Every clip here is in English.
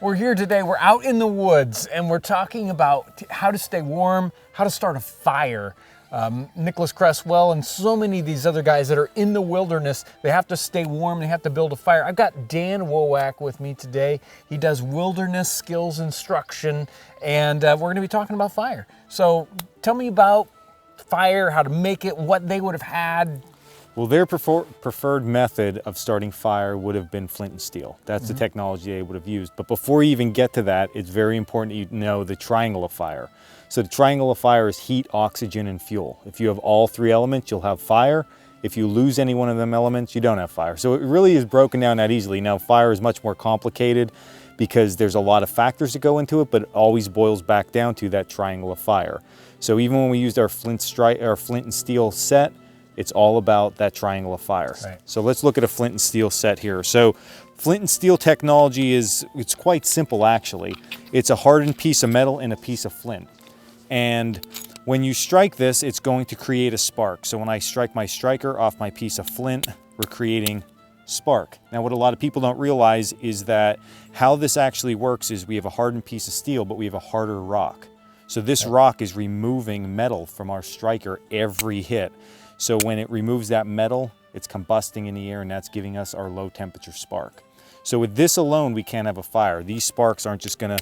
We're here today, we're out in the woods, and we're talking about how to stay warm, how to start a fire. Nicholas Cresswell and so many of these other guys that are in the wilderness, they have to stay warm, they have to build a fire. I've got Dan Wowak with me today. He does wilderness skills instruction, and we're gonna be talking about fire. So tell me about fire, how to make it, what they would have had. Well, their preferred method of starting fire would have been flint and steel. That's the technology they would have used. But before you even get to that, it's very important that you know the triangle of fire. So the triangle of fire is heat, oxygen, and fuel. If you have all three elements, you'll have fire. If you lose any one of them elements, you don't have fire. So it really is broken down that easily. Now, fire is much more complicated because there's a lot of factors that go into it, but it always boils back down to that triangle of fire. So even when we used our flint and steel set, it's all about that triangle of fire. Right. So let's look at a flint and steel set here. So flint and steel technology it's quite simple actually. It's a hardened piece of metal and a piece of flint. And when you strike this, it's going to create a spark. So when I strike my striker off my piece of flint, we're creating spark. Now what a lot of people don't realize is that how this actually works is we have a hardened piece of steel, but we have a harder rock. So this rock is removing metal from our striker every hit. So when it removes that metal, it's combusting in the air, and that's giving us our low temperature spark. So with this alone, we can't have a fire. These sparks aren't just gonna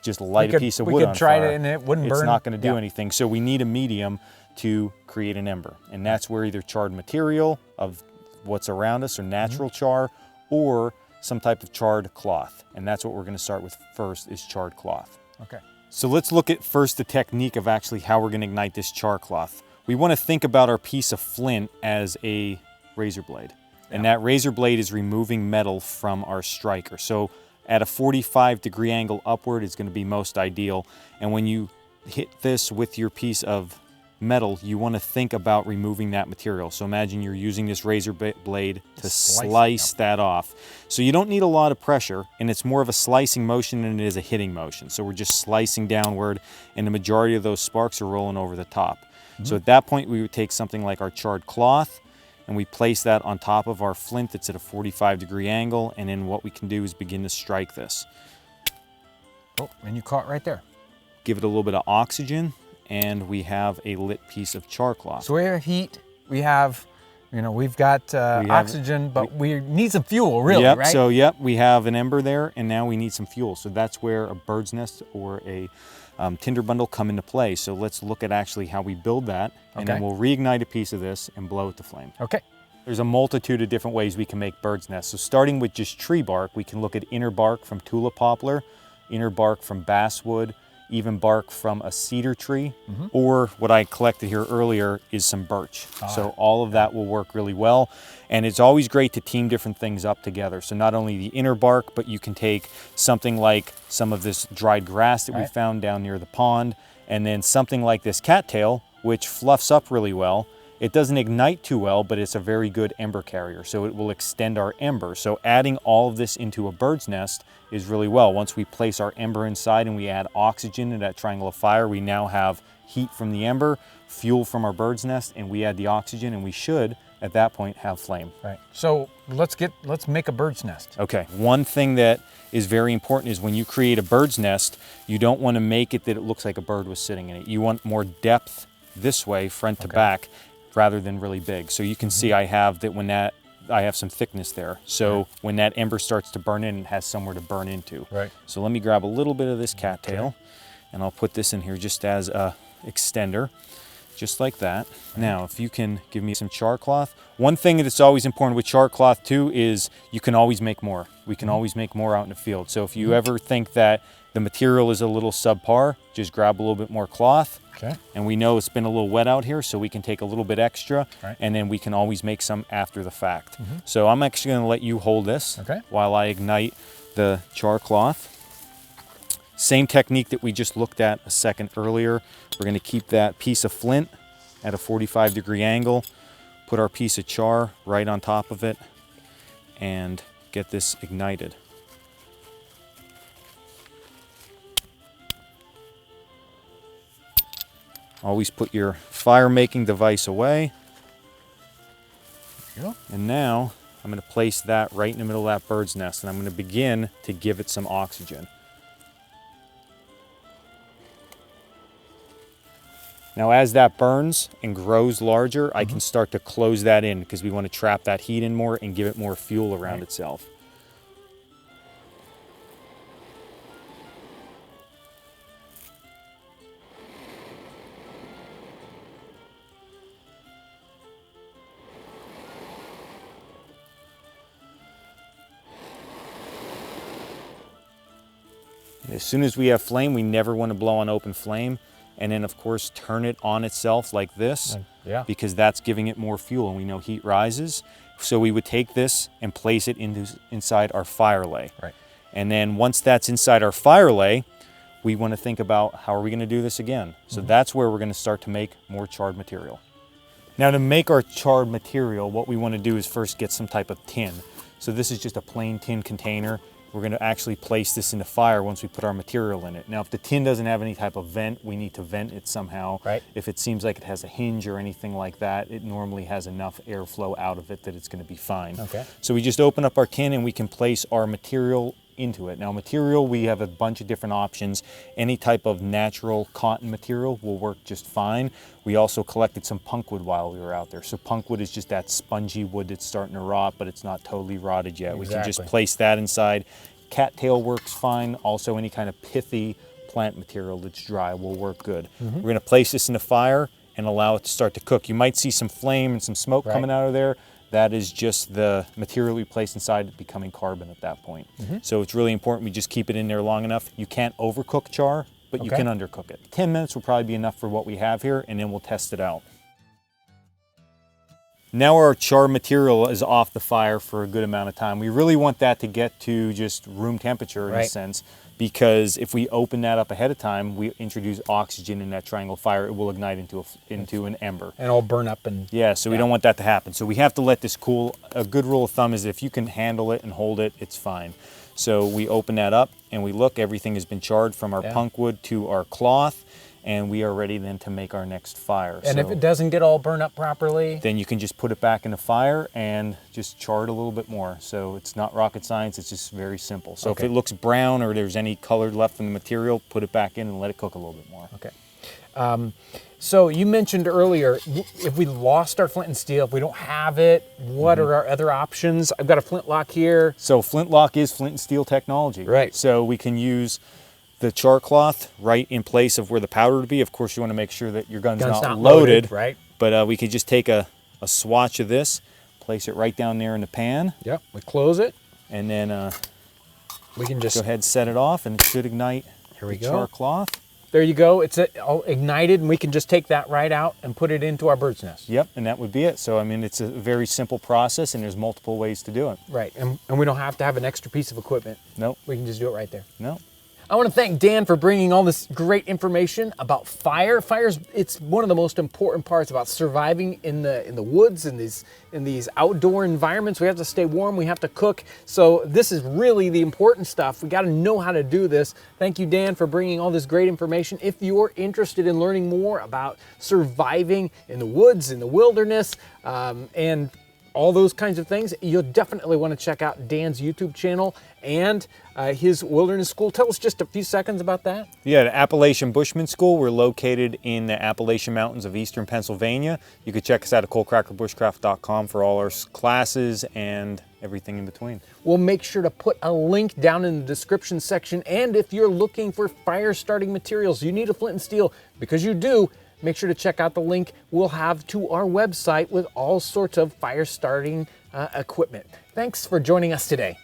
just light a piece of wood on fire. We could try it and it wouldn't burn. It's not gonna do anything. So we need a medium to create an ember. And that's where either charred material of what's around us or natural char, or some type of charred cloth. And that's what we're gonna start with first is charred cloth. Okay. So let's look at first the technique of actually how we're gonna ignite this char cloth. We want to think about our piece of flint as a razor blade. And that razor blade is removing metal from our striker. So at a 45-degree angle upward is going to be most ideal. And when you hit this with your piece of metal, you want to think about removing that material. So imagine you're using this razor blade to slice that off. So you don't need a lot of pressure, and it's more of a slicing motion than it is a hitting motion. So we're just slicing downward, and the majority of those sparks are rolling over the top. So at that point, we would take something like our charred cloth, and we place that on top of our flint that's at a 45-degree angle, and then what we can do is begin to strike this. Oh, and you caught right there. Give it a little bit of oxygen, and we have a lit piece of char cloth. So we have heat, we have, we've got oxygen, but we need some fuel, really, right? So we have an ember there, and now we need some fuel. So that's where a bird's nest or a tinder bundle come into play. So let's look at actually how we build that, and then we'll reignite a piece of this and blow it to flame. Okay. There's a multitude of different ways we can make bird's nests. So starting with just tree bark, we can look at inner bark from tulip poplar, inner bark from basswood, even bark from a cedar tree, or what I collected here earlier is some birch. So all of that will work really well. And it's always great to team different things up together. So not only the inner bark, but you can take something like some of this dried grass that we found down near the pond, and then something like this cattail, which fluffs up really well. It doesn't ignite too well, but it's a very good ember carrier, so it will extend our ember. So adding all of this into a bird's nest is really well. Once we place our ember inside and we add oxygen to that triangle of fire, we now have heat from the ember, fuel from our bird's nest, and we add the oxygen, and we should, at that point, have flame. Right. So let's make a bird's nest. Okay. One thing that is very important is when you create a bird's nest, you don't want to make it that it looks like a bird was sitting in it. You want more depth this way, front to back, rather than really big. So you can see I have some thickness there. So when that ember starts to burn in, it has somewhere to burn into. Right. So let me grab a little bit of this cattail, and I'll put this in here just as a extender, just like that. Now, if you can give me some char cloth. One thing that's always important with char cloth too is you can always make more. We can always make more out in the field. So if you ever think that the material is a little subpar, just grab a little bit more cloth. Okay. And we know it's been a little wet out here, so we can take a little bit extra, and then we can always make some after the fact. So I'm actually going to let you hold this while I ignite the char cloth. Same technique that we just looked at a second earlier. We're going to keep that piece of flint at a 45-degree angle, put our piece of char right on top of it, and get this ignited. Always put your fire-making device away. There you go. And now I'm going to place that right in the middle of that bird's nest, and I'm going to begin to give it some oxygen. Now as that burns and grows larger, I can start to close that in because we want to trap that heat in more and give it more fuel around itself. As soon as we have flame, we never want to blow on open flame. And then of course turn it on itself like this, because that's giving it more fuel, and we know heat rises. So we would take this and place it inside our fire lay. And then once that's inside our fire lay, we want to think about how are we going to do this again. So that's where we're going to start to make more charred material. Now to make our charred material, what we want to do is first get some type of tin. So this is just a plain tin container. We're going to actually place this in the fire once we put our material in it. Now, if the tin doesn't have any type of vent, we need to vent it somehow. If it seems like it has a hinge or anything like that, it normally has enough airflow out of it that it's going to be fine. So we just open up our tin and we can place our material into it. Now material, we have a bunch of different options. Any type of natural cotton material will work just fine. We also collected some punkwood while we were out there. So punkwood is just that spongy wood that's starting to rot, but it's not totally rotted yet. We can just place that inside. Cattail works fine. Also any kind of pithy plant material that's dry will work good. We're going to place this in the fire and allow it to start to cook. You might see some flame and some smoke coming out of there. That is just the material we place inside becoming carbon at that point. So it's really important we just keep it in there long enough. You can't overcook char, but you can undercook it. 10 minutes will probably be enough for what we have here, and then we'll test it out. Now our char material is off the fire for a good amount of time. We really want that to get to just room temperature in a sense, because if we open that up ahead of time, we introduce oxygen in that triangle fire, it will ignite into an ember. And it'll burn up and... so we don't want that to happen. So we have to let this cool. A good rule of thumb is if you can handle it and hold it, it's fine. So we open that up and we look, everything has been charred from our punkwood to our cloth, and we are ready then to make our next fire. And if it doesn't get all burned up properly? Then you can just put it back in the fire and just char it a little bit more. So it's not rocket science, it's just very simple. So if it looks brown or there's any color left in the material, put it back in and let it cook a little bit more. So you mentioned earlier, if we lost our flint and steel, if we don't have it, what are our other options? I've got a flintlock here. So flintlock is flint and steel technology. So we can use the char cloth right in place of where the powder would be. Of course, you want to make sure that your gun's not loaded. But we could just take a swatch of this, place it right down there in the pan. We close it. And then we can just go ahead and set it off, and it should ignite the char cloth. There you go. It's all ignited, and we can just take that right out and put it into our bird's nest. And that would be it. So, I mean, it's a very simple process, and there's multiple ways to do it. And we don't have to have an extra piece of equipment. We can just do it right there. I want to thank Dan for bringing all this great information about fire. It's one of the most important parts about surviving in the woods, in these outdoor environments. We have to stay warm, we have to cook. So this is really the important stuff. We got to know how to do this. Thank you, Dan, for bringing all this great information. If you're interested in learning more about surviving in the woods, in the wilderness, and all those kinds of things, you'll definitely want to check out Dan's YouTube channel and his wilderness school. Tell us just a few seconds about that. The Appalachian Bushman School. We're located in the Appalachian Mountains of eastern Pennsylvania. You can check us out at coldcrackerbushcraft.com for all our classes and everything in between. We'll make sure to put a link down in the description section. And if you're looking for fire starting materials, you need a flint and steel, because you do, make sure to check out the link we'll have to our website with all sorts of fire starting equipment. Thanks for joining us today.